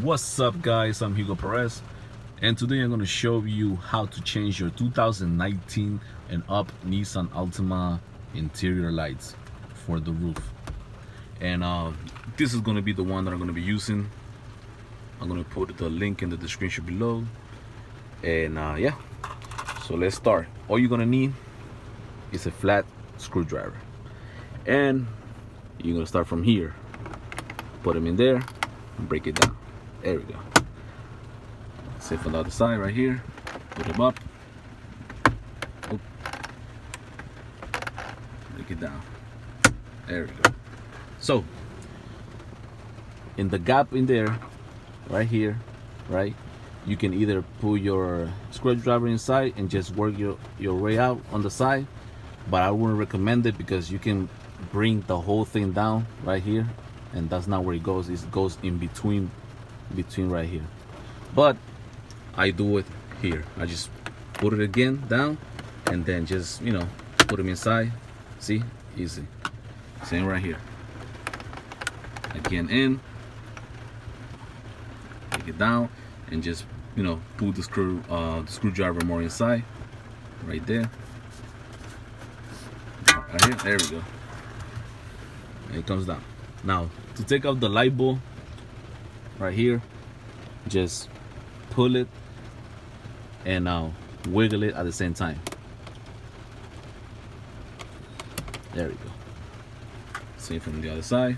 What's up, guys? I'm Hugo Perez, and today I'm going to show you how to change your 2019 and up Nissan Altima interior lights for the roof. And this is going to be the one that I'm going to be using. I'm going to put the link in the description below. And yeah, so let's start. All you're going to need is a flat screwdriver, and you're going to start from here. Put them in there and break it down. There we go. Same from the other side right here. Put them up. Oop. Break it down. There we go. So in the gap in there, right here, right, you can either put your screwdriver inside and just work your way out on the side, but I wouldn't recommend it because you can bring the whole thing down right here, and that's not where it goes. It goes in between right here. But I do it here. I just put it again down and then just, you know, put them inside. See, easy. Same right here. Again in, take it down and just, you know, put the screwdriver more inside right there. Right here. There we go. And it comes down. Now to take out the light bulb right here, just pull it and wiggle it at the same time. There we go. Same from the other side.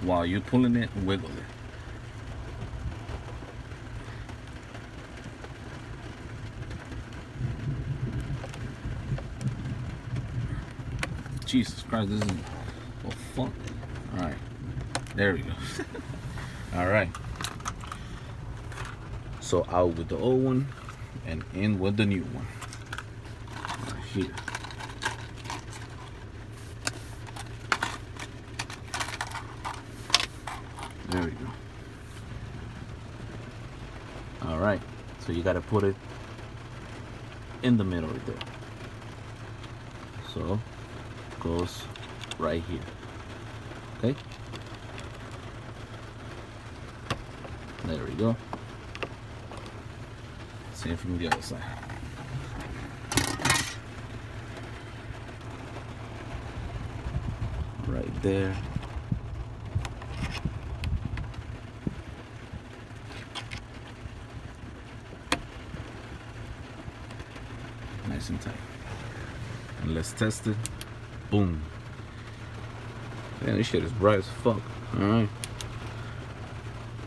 While you're pulling it, wiggle it. Jesus Christ, this is, oh fuck. All right, there we go. All right, so out with the old one and in with the new one. Right here. There we go. All right, so you got to put it in the middle right there. So it goes right here. Okay. There we go. Same from the other side. Right there. Nice and tight. And let's test it. Boom. Man, this shit is bright as fuck. Alright.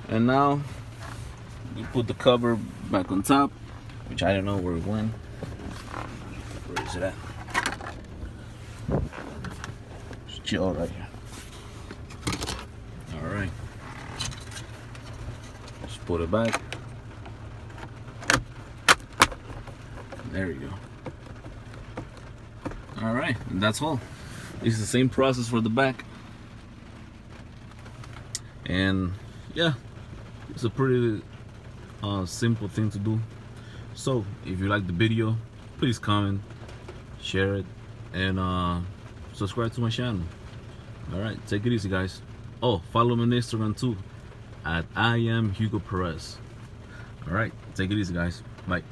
And now you put the cover back on top, which I don't know where it went. Where is it at? It's chill right here. Alright. Just put it back. There you go. Alright, and that's all. It's the same process for the back. And yeah, it's a pretty simple thing to do. So if you like the video, please comment, share it, and subscribe to my channel. Alright, take it easy, guys. Oh, follow me on Instagram too at I am Hugo Perez. Alright, take it easy, guys. Bye.